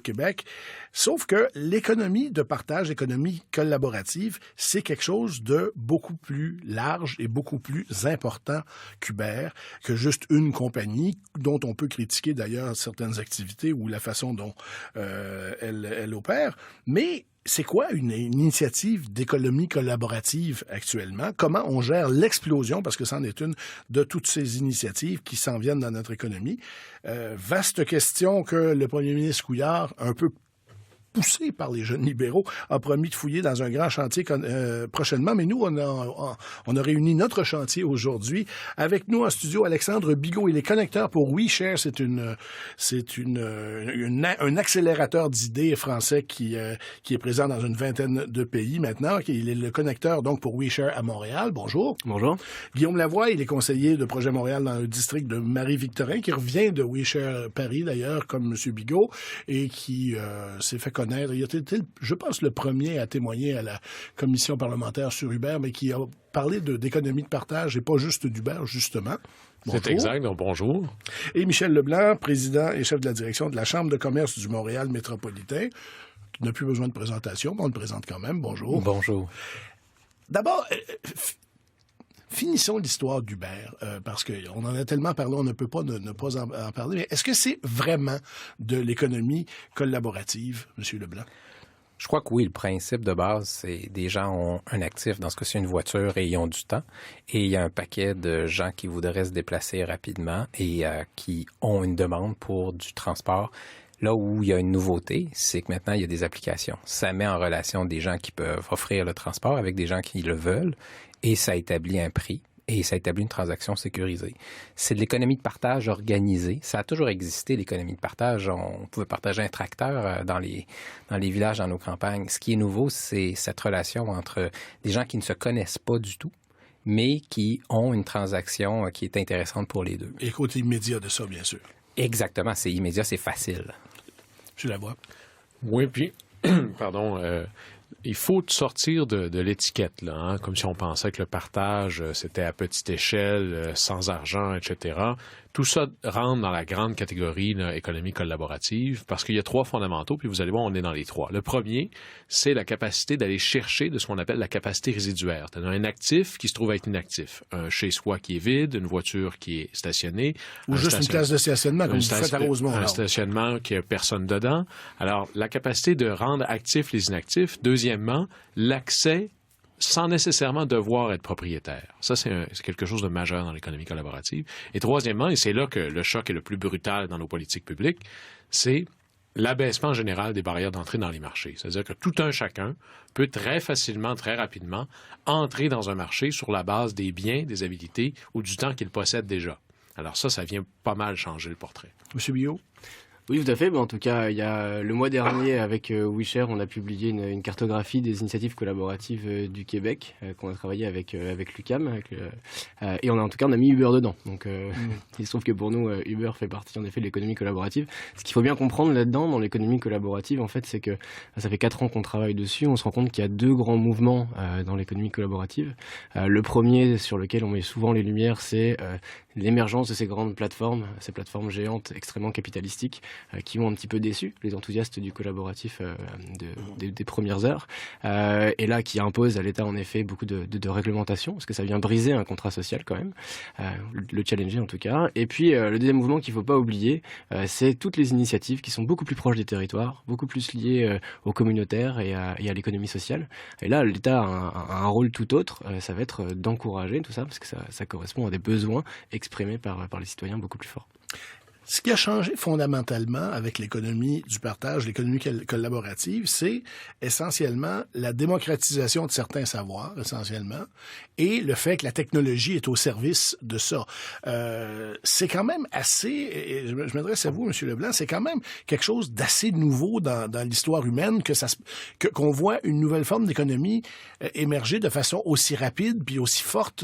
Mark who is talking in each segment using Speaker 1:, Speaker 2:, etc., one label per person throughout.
Speaker 1: Québec. Sauf que l'économie de partage, l'économie collaborative, c'est quelque chose de beaucoup plus large et beaucoup plus important qu'Uber, que juste une compagnie dont on peut critiquer d'ailleurs certaines activités ou la façon dont elle opère. Mais c'est quoi une initiative d'économie collaborative actuellement? Comment on gère l'explosion, parce que c'en est une de toutes ces initiatives qui s'en viennent dans notre économie? Vaste question que le premier ministre Couillard, un peu poussé par les jeunes libéraux, a promis de fouiller dans un grand chantier prochainement. Mais nous, on a réuni notre chantier aujourd'hui. Avec nous en studio, Alexandre Bigot. Il est connecteur pour WeShare. C'est un accélérateur d'idées français qui est présent dans une vingtaine de pays maintenant. Il est le connecteur donc pour WeShare à Montréal. Bonjour.
Speaker 2: Bonjour.
Speaker 1: Guillaume Lavoie, il est conseiller de Projet Montréal dans le district de Marie-Victorin, qui revient de WeShare Paris d'ailleurs, comme M. Bigot, et qui s'est fait connaître. Il a été, je pense, le premier à témoigner à la commission parlementaire sur Uber, mais qui a parlé d'économie de partage et pas juste d'Uber, justement. Bonjour.
Speaker 2: C'est exact, donc bonjour.
Speaker 1: Et Michel Leblanc, président et chef de la direction de la Chambre de commerce du Montréal métropolitain, qui n'a plus besoin de présentation, mais on le présente quand même. Bonjour.
Speaker 3: Bonjour.
Speaker 1: D'abord, finissons l'histoire d'Uber, parce qu'on en a tellement parlé, on ne peut pas ne pas en parler. Mais est-ce que c'est vraiment de l'économie collaborative, M. Leblanc?
Speaker 3: Je crois que oui, le principe de base, c'est des gens ont un actif, dans ce cas-ci une voiture, et ils ont du temps. Et il y a un paquet de gens qui voudraient se déplacer rapidement et qui ont une demande pour du transport. Là où il y a une nouveauté, c'est que maintenant, il y a des applications. Ça met en relation des gens qui peuvent offrir le transport avec des gens qui le veulent et ça établit un prix et ça établit une transaction sécurisée. C'est de l'économie de partage organisée. Ça a toujours existé, l'économie de partage. On pouvait partager un tracteur dans les villages, dans nos campagnes. Ce qui est nouveau, c'est cette relation entre des gens qui ne se connaissent pas du tout, mais qui ont une transaction qui est intéressante pour les deux.
Speaker 1: Et côté immédiat de ça, bien sûr.
Speaker 3: Exactement, c'est immédiat, c'est facile.
Speaker 1: Je la vois.
Speaker 2: Oui, puis, pardon, il faut sortir de l'étiquette, là, hein, comme si on pensait que le partage, c'était à petite échelle, sans argent, etc. Tout ça rentre dans la grande catégorie là, économie collaborative parce qu'il y a trois fondamentaux, puis vous allez voir, on est dans les trois. Le premier, c'est la capacité d'aller chercher de ce qu'on appelle la capacité résiduaire. C'est-à-dire un actif qui se trouve être inactif. Un chez-soi qui est vide, une voiture qui est stationnée.
Speaker 1: Ou juste une place de stationnement, comme vous faites à Rosemont.
Speaker 2: Un stationnement qui n'a personne dedans. Alors, la capacité de rendre actifs les inactifs. Deuxièmement, l'accès sans nécessairement devoir être propriétaire. Ça, c'est quelque chose de majeur dans l'économie collaborative. Et troisièmement, et c'est là que le choc est le plus brutal dans nos politiques publiques, c'est l'abaissement général des barrières d'entrée dans les marchés. C'est-à-dire que tout un chacun peut très facilement, très rapidement entrer dans un marché sur la base des biens, des habilités ou du temps qu'il possède déjà. Alors ça vient pas mal changer le portrait.
Speaker 1: Monsieur Biot?
Speaker 4: Oui, tout à fait. En tout cas, il y a le mois dernier, avec WeShare, on a publié une cartographie des initiatives collaboratives du Québec, qu'on a travaillé avec l'UQAM. Et on a mis Uber dedans. Donc, il se trouve que pour nous, Uber fait partie, en effet, de l'économie collaborative. Ce qu'il faut bien comprendre là-dedans, dans l'économie collaborative, en fait, c'est que ça fait 4 ans qu'on travaille dessus. On se rend compte qu'il y a 2 grands mouvements dans l'économie collaborative. Le premier, sur lequel on met souvent les lumières, c'est l'émergence de ces grandes plateformes, ces plateformes géantes extrêmement capitalistiques qui ont un petit peu déçu les enthousiastes du collaboratif des premières heures et là qui imposent à l'État en effet beaucoup de réglementation parce que ça vient briser un contrat social quand même, le challenger en tout cas. Et puis le deuxième mouvement qu'il ne faut pas oublier, c'est toutes les initiatives qui sont beaucoup plus proches des territoires, beaucoup plus liées aux communautaires et à l'économie sociale. Et là l'État a un rôle tout autre, ça va être d'encourager tout ça parce que ça correspond à des besoins exprimés par les citoyens beaucoup plus forts.
Speaker 1: Ce qui a changé fondamentalement avec l'économie du partage, l'économie collaborative, c'est essentiellement la démocratisation de certains savoirs, essentiellement, et le fait que la technologie est au service de ça. C'est quand même assez, et je m'adresse à vous, M. Leblanc, c'est quand même quelque chose d'assez nouveau dans l'histoire humaine qu'on voit une nouvelle forme d'économie émerger de façon aussi rapide puis aussi forte.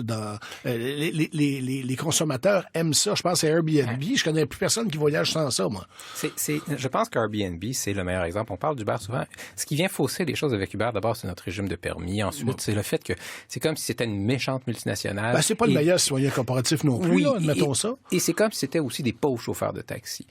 Speaker 1: Les consommateurs aiment ça. Je pense à Airbnb. Je connais plus personne personne qui voyage sans ça, moi.
Speaker 3: Je pense qu'Airbnb, c'est le meilleur exemple. On parle d'Uber souvent. Ce qui vient fausser les choses avec Uber, d'abord, c'est notre régime de permis. Ensuite, c'est le fait que c'est comme si c'était une méchante multinationale.
Speaker 1: Ben, c'est pas le meilleur citoyen comparatif non plus, là, admettons ça.
Speaker 3: Et c'est comme si c'était aussi des pauvres chauffeurs de taxi.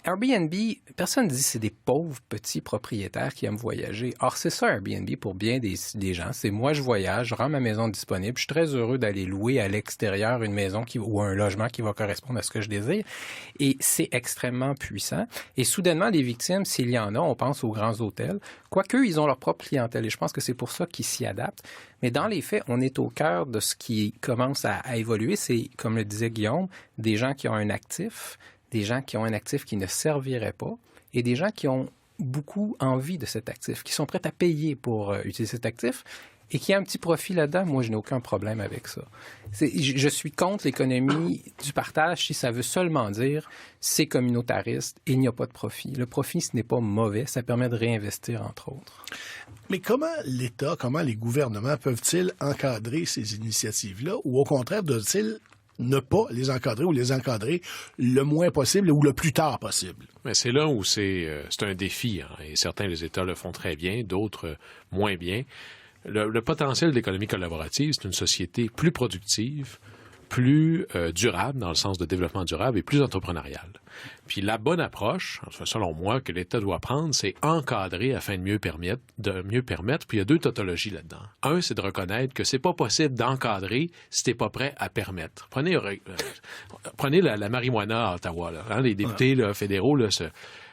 Speaker 3: Airbnb, personne ne dit que c'est des pauvres petits propriétaires qui aiment voyager. Or, c'est ça Airbnb pour bien des gens. C'est moi, je voyage, je rends ma maison disponible. Je suis très heureux d'aller louer à l'extérieur une maison ou un logement qui va correspondre à ce que je désire. Et c'est extrêmement puissant. Et soudainement, les victimes, s'il y en a, on pense aux grands hôtels. Quoique, ils ont leur propre clientèle. Et je pense que c'est pour ça qu'ils s'y adaptent. Mais dans les faits, on est au cœur de ce qui commence à évoluer. C'est, comme le disait Guillaume, des gens qui ont un actif, des gens qui ont un actif qui ne servirait pas et des gens qui ont beaucoup envie de cet actif, qui sont prêts à payer pour utiliser cet actif et qui a un petit profit là-dedans. Moi, je n'ai aucun problème avec ça. Je suis contre l'économie du partage si ça veut seulement dire c'est communautariste et il n'y a pas de profit. Le profit, ce n'est pas mauvais. Ça permet de réinvestir, entre autres.
Speaker 1: Mais comment l'État, comment les gouvernements peuvent-ils encadrer ces initiatives-là ou au contraire doivent-ils ne pas les encadrer ou les encadrer le moins possible ou le plus tard possible?
Speaker 2: Mais c'est là où c'est un défi. Hein, et certains des États le font très bien, d'autres moins bien. Le potentiel de l'économie collaborative, c'est une société plus productive, plus durable, dans le sens de développement durable, et plus entrepreneuriale. Puis la bonne approche, selon moi, que l'État doit prendre, c'est encadrer afin de mieux permettre. Puis il y a deux tautologies là-dedans. Un, c'est de reconnaître que c'est pas possible d'encadrer si t'es pas prêt à permettre. Prenez la marijuana à Ottawa. Là, hein, les députés là, fédéraux là,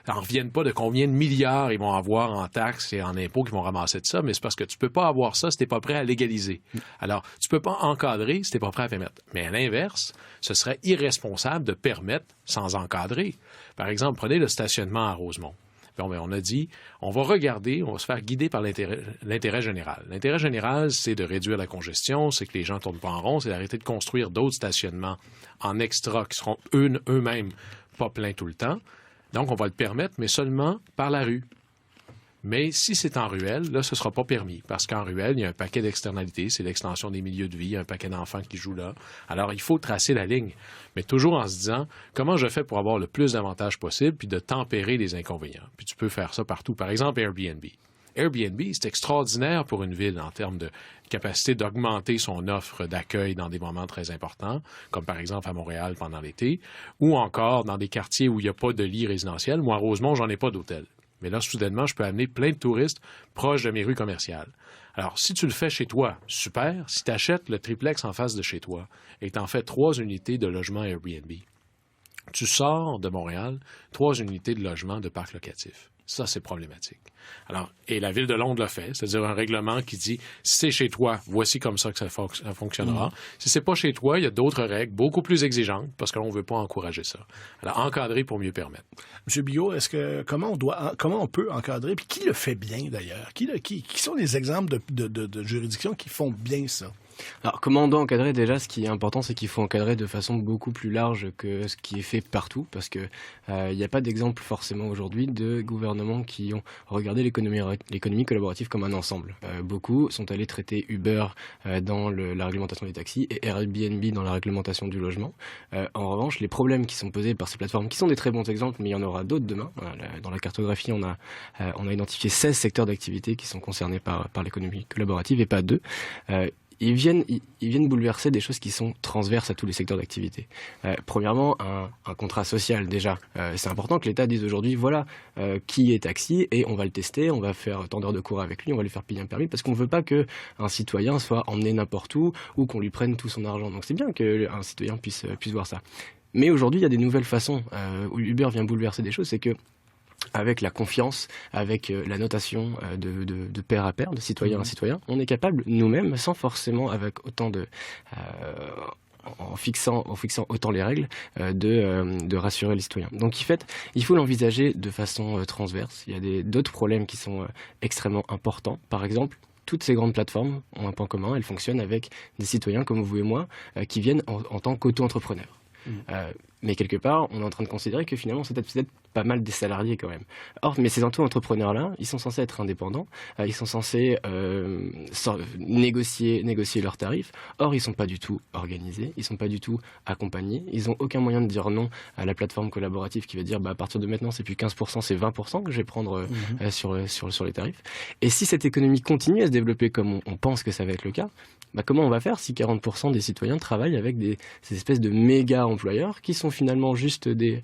Speaker 2: n'en reviennent pas de combien de milliards ils vont avoir en taxes et en impôts qu'ils vont ramasser de ça, mais c'est parce que tu peux pas avoir ça si t'es pas prêt à légaliser. Alors, tu peux pas encadrer si t'es pas prêt à permettre. Mais à l'inverse, ce serait irresponsable de permettre sans encadrer. Par exemple, prenez le stationnement à Rosemont. Bon, ben, on a dit, on va regarder, on va se faire guider par l'intérêt général. L'intérêt général, c'est de réduire la congestion, c'est que les gens ne tournent pas en rond, c'est d'arrêter de construire d'autres stationnements en extra qui seront eux-mêmes pas pleins tout le temps. Donc, on va le permettre, mais seulement par la rue. Mais si c'est en ruelle, là, ce ne sera pas permis. Parce qu'en ruelle, il y a un paquet d'externalités. C'est l'extension des milieux de vie, il y a un paquet d'enfants qui jouent là. Alors, il faut tracer la ligne. Mais toujours en se disant, comment je fais pour avoir le plus d'avantages possible, puis de tempérer les inconvénients. Puis tu peux faire ça partout. Par exemple, Airbnb. Airbnb, c'est extraordinaire pour une ville en termes de capacité d'augmenter son offre d'accueil dans des moments très importants, comme par exemple à Montréal pendant l'été, ou encore dans des quartiers où il n'y a pas de lit résidentiel. Moi, à Rosemont, j'en ai pas d'hôtel. Mais là, soudainement, je peux amener plein de touristes proches de mes rues commerciales. Alors, si tu le fais chez toi, super. Si tu achètes le triplex en face de chez toi et que tu en fais 3 unités de logement Airbnb, tu sors de Montréal 3 unités de logement de parc locatif. Ça, c'est problématique. Alors, et la Ville de Londres l'a fait, c'est-à-dire un règlement qui dit, si c'est chez toi, voici comme ça que ça fonctionnera. Si c'est pas chez toi, il y a d'autres règles beaucoup plus exigeantes, parce qu'on ne veut pas encourager ça. Alors, encadrer pour mieux permettre.
Speaker 1: M. Biot, comment on peut encadrer, puis qui le fait bien d'ailleurs? Qui sont les exemples de juridictions qui font bien ça?
Speaker 4: Alors, comment on doit encadrer? Déjà, ce qui est important, c'est qu'il faut encadrer de façon beaucoup plus large que ce qui est fait partout, parce que il n'y a pas d'exemple forcément aujourd'hui de gouvernements qui ont regardé l'économie collaborative comme un ensemble. Beaucoup sont allés traiter Uber dans la réglementation des taxis et Airbnb dans la réglementation du logement. En revanche, les problèmes qui sont posés par ces plateformes, qui sont des très bons exemples, mais il y en aura d'autres demain. Dans la cartographie, on a identifié 16 secteurs d'activité qui sont concernés par l'économie collaborative et pas 2. Ils viennent bouleverser des choses qui sont transverses à tous les secteurs d'activité. Premièrement, un contrat social, déjà. C'est important que l'État dise aujourd'hui, voilà, qui est taxi, et on va le tester, on va faire tant d'heures de cours avec lui, on va lui faire payer un permis, parce qu'on ne veut pas qu'un citoyen soit emmené n'importe où ou qu'on lui prenne tout son argent. Donc c'est bien qu'un citoyen puisse voir ça. Mais aujourd'hui, il y a des nouvelles façons où Uber vient bouleverser des choses, c'est que avec la confiance, avec la notation de pair à pair, de citoyen à citoyen, on est capable nous-mêmes, sans forcément avec autant en fixant autant les règles, de rassurer les citoyens. Donc en fait, il faut l'envisager de façon transverse. Il y a d'autres problèmes qui sont extrêmement importants. Par exemple, toutes ces grandes plateformes ont un point commun, elles fonctionnent avec des citoyens comme vous et moi qui viennent en tant qu'auto-entrepreneurs. Mais quelque part, on est en train de considérer que finalement, c'est peut-être pas mal des salariés quand même. Or, mais ces auto-entrepreneurs-là, ils sont censés être indépendants, ils sont censés négocier leurs tarifs. Or, ils sont pas du tout organisés, ils sont pas du tout accompagnés, ils ont aucun moyen de dire non à la plateforme collaborative qui va dire à partir de maintenant c'est plus 15%, c'est 20% que je vais prendre sur les tarifs. Et si cette économie continue à se développer comme on pense que ça va être le cas, comment on va faire si 40% des citoyens travaillent avec ces espèces de méga employeurs qui sont finalement juste des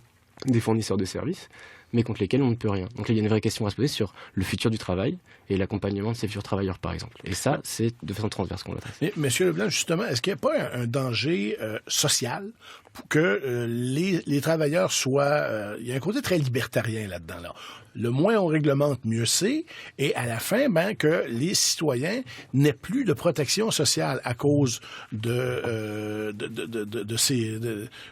Speaker 4: fournisseurs de services, mais contre lesquels on ne peut rien. Donc là, il y a une vraie question à se poser sur le futur du travail et l'accompagnement de ces futurs travailleurs, par exemple. Et ça, c'est de façon transverse qu'on l'adresse.
Speaker 1: Mais, Monsieur Leblanc, justement, est-ce qu'il n'y a pas un danger social pour que les travailleurs soient... il y a un côté très libertarien là-dedans. Là. Le moins on réglemente, mieux c'est. Et à la fin, que les citoyens n'aient plus de protection sociale à cause d'une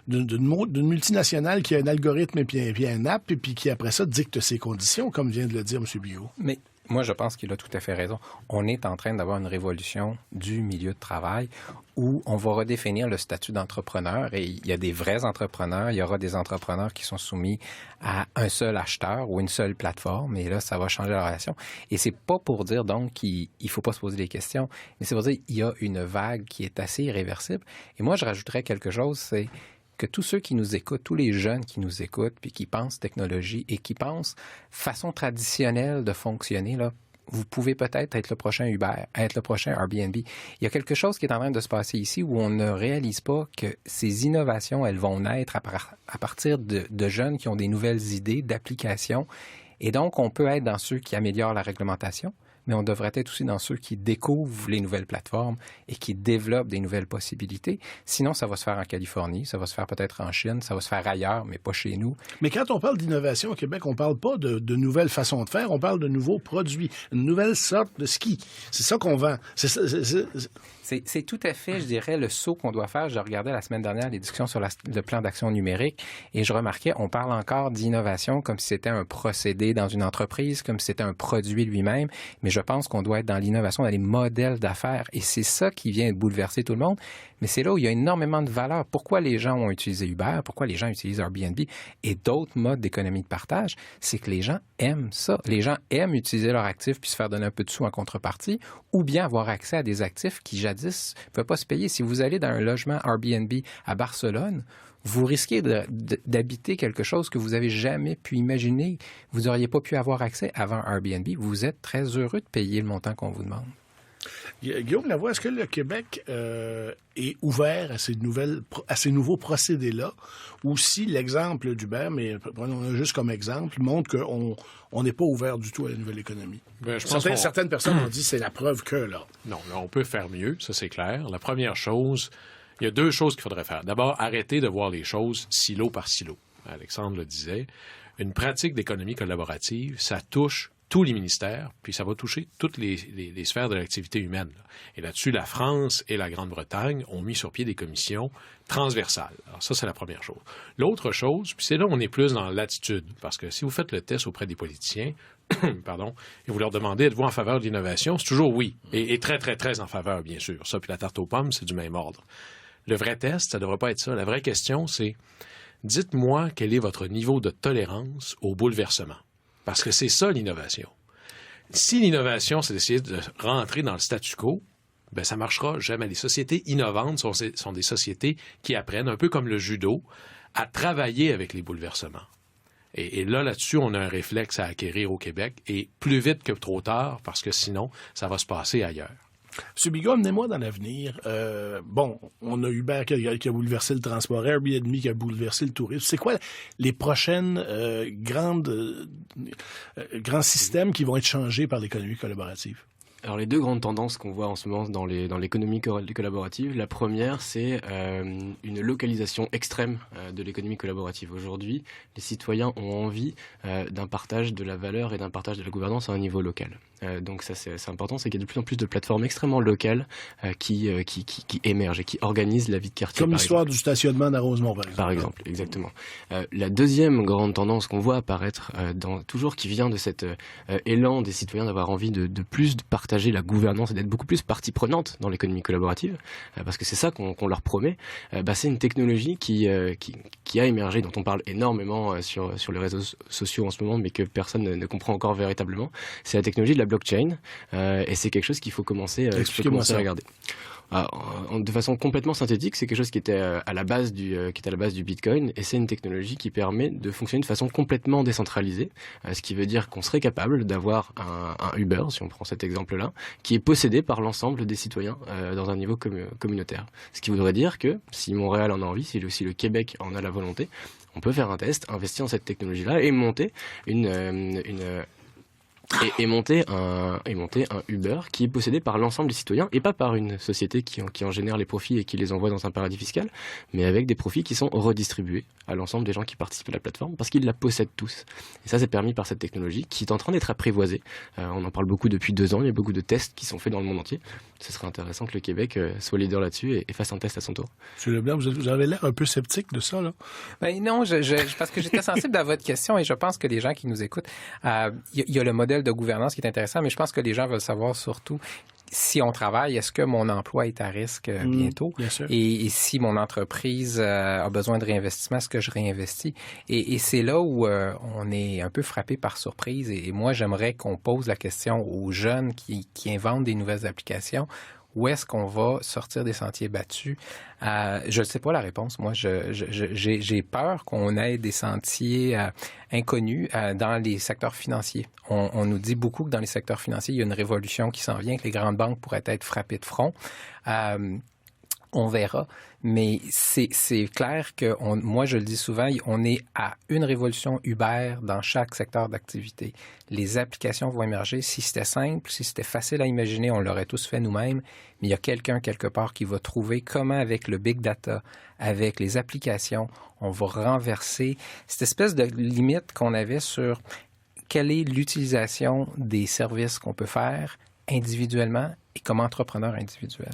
Speaker 1: multinationale qui a un algorithme et puis un app et puis qui, après ça, dicte ses conditions, comme vient de le dire M. Bigot.
Speaker 3: Mais moi, je pense qu'il a tout à fait raison. On est en train d'avoir une révolution du milieu de travail où on va redéfinir le statut d'entrepreneur et il y a des vrais entrepreneurs, il y aura des entrepreneurs qui sont soumis à un seul acheteur ou une seule plateforme et là, ça va changer la relation. Et c'est pas pour dire donc qu'il faut pas se poser des questions, mais c'est pour dire qu'il y a une vague qui est assez irréversible. Et moi, je rajouterais quelque chose, c'est que tous ceux qui nous écoutent, tous les jeunes qui nous écoutent, puis qui pensent technologie et qui pensent façon traditionnelle de fonctionner, là, vous pouvez peut-être être le prochain Uber, être le prochain Airbnb. Il y a quelque chose qui est en train de se passer ici où on ne réalise pas que ces innovations, elles vont naître à partir de jeunes qui ont des nouvelles idées d'applications. Et donc, on peut être dans ceux qui améliorent la réglementation, mais on devrait être aussi dans ceux qui découvrent les nouvelles plateformes et qui développent des nouvelles possibilités. Sinon, ça va se faire en Californie, ça va se faire peut-être en Chine, ça va se faire ailleurs, mais pas chez nous. Mais
Speaker 1: quand on parle d'innovation au Québec, on ne parle pas de nouvelles façons de faire, on parle de nouveaux produits, une nouvelle sorte de ski. C'est ça qu'on vend.
Speaker 3: C'est tout à fait, je dirais, le saut qu'on doit faire. Je regardais la semaine dernière les discussions sur le plan d'action numérique et je remarquais, on parle encore d'innovation comme si c'était un procédé dans une entreprise, comme si c'était un produit lui-même, mais je pense qu'on doit être dans l'innovation, dans les modèles d'affaires et c'est ça qui vient bouleverser tout le monde. Mais c'est là où il y a énormément de valeur. Pourquoi les gens ont utilisé Uber? Pourquoi les gens utilisent Airbnb et d'autres modes d'économie de partage? C'est que les gens aiment ça. Les gens aiment utiliser leurs actifs puis se faire donner un peu de sous en contrepartie ou bien avoir accès à des actifs qui jadis ne peuvent pas se payer. Si vous allez dans un logement Airbnb à Barcelone, vous risquez d'habiter quelque chose que vous n'avez jamais pu imaginer. Vous n'auriez pas pu avoir accès avant Airbnb. Vous êtes très heureux de payer le montant qu'on vous demande.
Speaker 1: Guillaume Lavoie, est-ce que le Québec est ouvert à ces nouveaux procédés-là, ou si l'exemple d'Uber, mais prenons-le juste comme exemple, montre qu'on n'est pas ouvert du tout à la nouvelle économie? Certaines personnes ont dit que c'est la preuve que, là.
Speaker 2: Non, là, on peut faire mieux, ça c'est clair. La première chose, il y a deux choses qu'il faudrait faire. D'abord, arrêter de voir les choses silo par silo. Alexandre le disait, une pratique d'économie collaborative, ça touche tous les ministères, puis ça va toucher toutes les sphères de l'activité humaine. Et là-dessus, la France et la Grande-Bretagne ont mis sur pied des commissions transversales. Alors ça, c'est la première chose. L'autre chose, puis c'est là où on est plus dans l'attitude, parce que si vous faites le test auprès des politiciens, pardon, et vous leur demandez, êtes-vous en faveur de l'innovation? C'est toujours oui, et très, très, très en faveur, bien sûr. Ça, puis la tarte aux pommes, c'est du même ordre. Le vrai test, ça ne devrait pas être ça. La vraie question, c'est, dites-moi quel est votre niveau de tolérance au bouleversement. Parce que c'est ça, l'innovation. Si l'innovation, c'est d'essayer de rentrer dans le statu quo, ben ça ne marchera jamais. Les sociétés innovantes sont des sociétés qui apprennent, un peu comme le judo, à travailler avec les bouleversements. Et là-dessus, on a un réflexe à acquérir au Québec, et plus vite que trop tard, parce que sinon, ça va se passer ailleurs.
Speaker 1: M. Bigot, amenez-moi dans l'avenir. On a Uber qui a bouleversé le transport, Airbnb qui a bouleversé le tourisme. C'est quoi les prochaines grands systèmes qui vont être changés par l'économie collaborative?
Speaker 4: Alors les deux grandes tendances qu'on voit en ce moment dans l'économie collaborative, la première c'est une localisation extrême de l'économie collaborative. Aujourd'hui, les citoyens ont envie d'un partage de la valeur et d'un partage de la gouvernance à un niveau local. Donc ça c'est important, c'est qu'il y a de plus en plus de plateformes extrêmement locales qui émergent et qui organisent la vie de quartier.
Speaker 1: Comme l'histoire du stationnement d'Arrosemont, par exemple.
Speaker 4: Par exemple, exactement. La deuxième grande tendance qu'on voit apparaître toujours qui vient de cet élan des citoyens d'avoir envie de plus de partager partager la gouvernance et d'être beaucoup plus partie prenante dans l'économie collaborative, parce que c'est ça qu'on leur promet. C'est une technologie qui a émergé, dont on parle énormément sur les réseaux sociaux en ce moment, mais que personne ne comprend encore véritablement. C'est la technologie de la blockchain, et c'est quelque chose qu'il faut commencer à regarder. De façon complètement synthétique, c'est quelque chose qui était à la base du Bitcoin, et c'est une technologie qui permet de fonctionner de façon complètement décentralisée, ce qui veut dire qu'on serait capable d'avoir un Uber, si on prend cet exemple-là, qui est possédé par l'ensemble des citoyens dans un niveau communautaire. Ce qui voudrait dire que si Montréal en a envie, si aussi le Québec en a la volonté, on peut faire un test, investir dans cette technologie-là et monter monter un Uber qui est possédé par l'ensemble des citoyens et pas par une société qui en génère les profits et qui les envoie dans un paradis fiscal, mais avec des profits qui sont redistribués à l'ensemble des gens qui participent à la plateforme parce qu'ils la possèdent tous. Et ça, c'est permis par cette technologie qui est en train d'être apprivoisée. On en parle beaucoup depuis 2 ans, il y a beaucoup de tests qui sont faits dans le monde entier. Ce serait intéressant que le Québec soit leader là-dessus et fasse un test à son tour.
Speaker 1: M. Leblanc, vous avez l'air un peu sceptique de ça, là?
Speaker 3: Ben non, parce que j'étais sensible à votre question et je pense que les gens qui nous écoutent, il y a le modèle de gouvernance qui est intéressant, mais je pense que les gens veulent savoir surtout si on travaille, est-ce que mon emploi est à risque bientôt?
Speaker 1: Bien sûr.
Speaker 3: Et si mon entreprise a besoin de réinvestissement, est-ce que je réinvestis? Et c'est là où on est un peu frappé par surprise. Et moi, j'aimerais qu'on pose la question aux jeunes qui inventent des nouvelles applications. Où est-ce qu'on va sortir des sentiers battus? Je ne sais pas la réponse. Moi, j'ai peur qu'on ait des sentiers inconnus dans les secteurs financiers. On nous dit beaucoup que dans les secteurs financiers, il y a une révolution qui s'en vient, que les grandes banques pourraient être frappées de front. On verra, mais c'est clair que, moi je le dis souvent, on est à une révolution Uber dans chaque secteur d'activité. Les applications vont émerger. Si c'était simple, si c'était facile à imaginer, on l'aurait tous fait nous-mêmes, mais il y a quelqu'un quelque part qui va trouver comment avec le big data, avec les applications, on va renverser cette espèce de limite qu'on avait sur quelle est l'utilisation des services qu'on peut faire individuellement et comme entrepreneur individuel.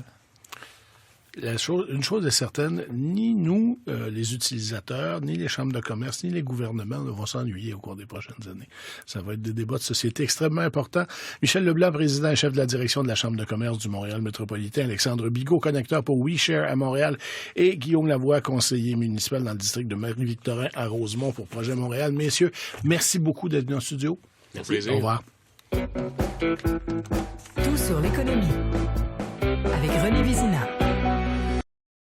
Speaker 1: Une chose est certaine, ni nous, les utilisateurs, ni les chambres de commerce, ni les gouvernements ne vont s'ennuyer au cours des prochaines années. Ça va être des débats de société extrêmement importants. Michel Leblanc, président et chef de la direction de la Chambre de commerce du Montréal métropolitain, Alexandre Bigot, connecteur pour WeShare à Montréal, et Guillaume Lavoie, conseiller municipal dans le district de Marie-Victorin à Rosemont pour Projet Montréal. Messieurs, merci beaucoup d'être venus en studio.
Speaker 2: Merci.
Speaker 1: Au revoir.
Speaker 5: Tout sur l'économie avec René Vizina.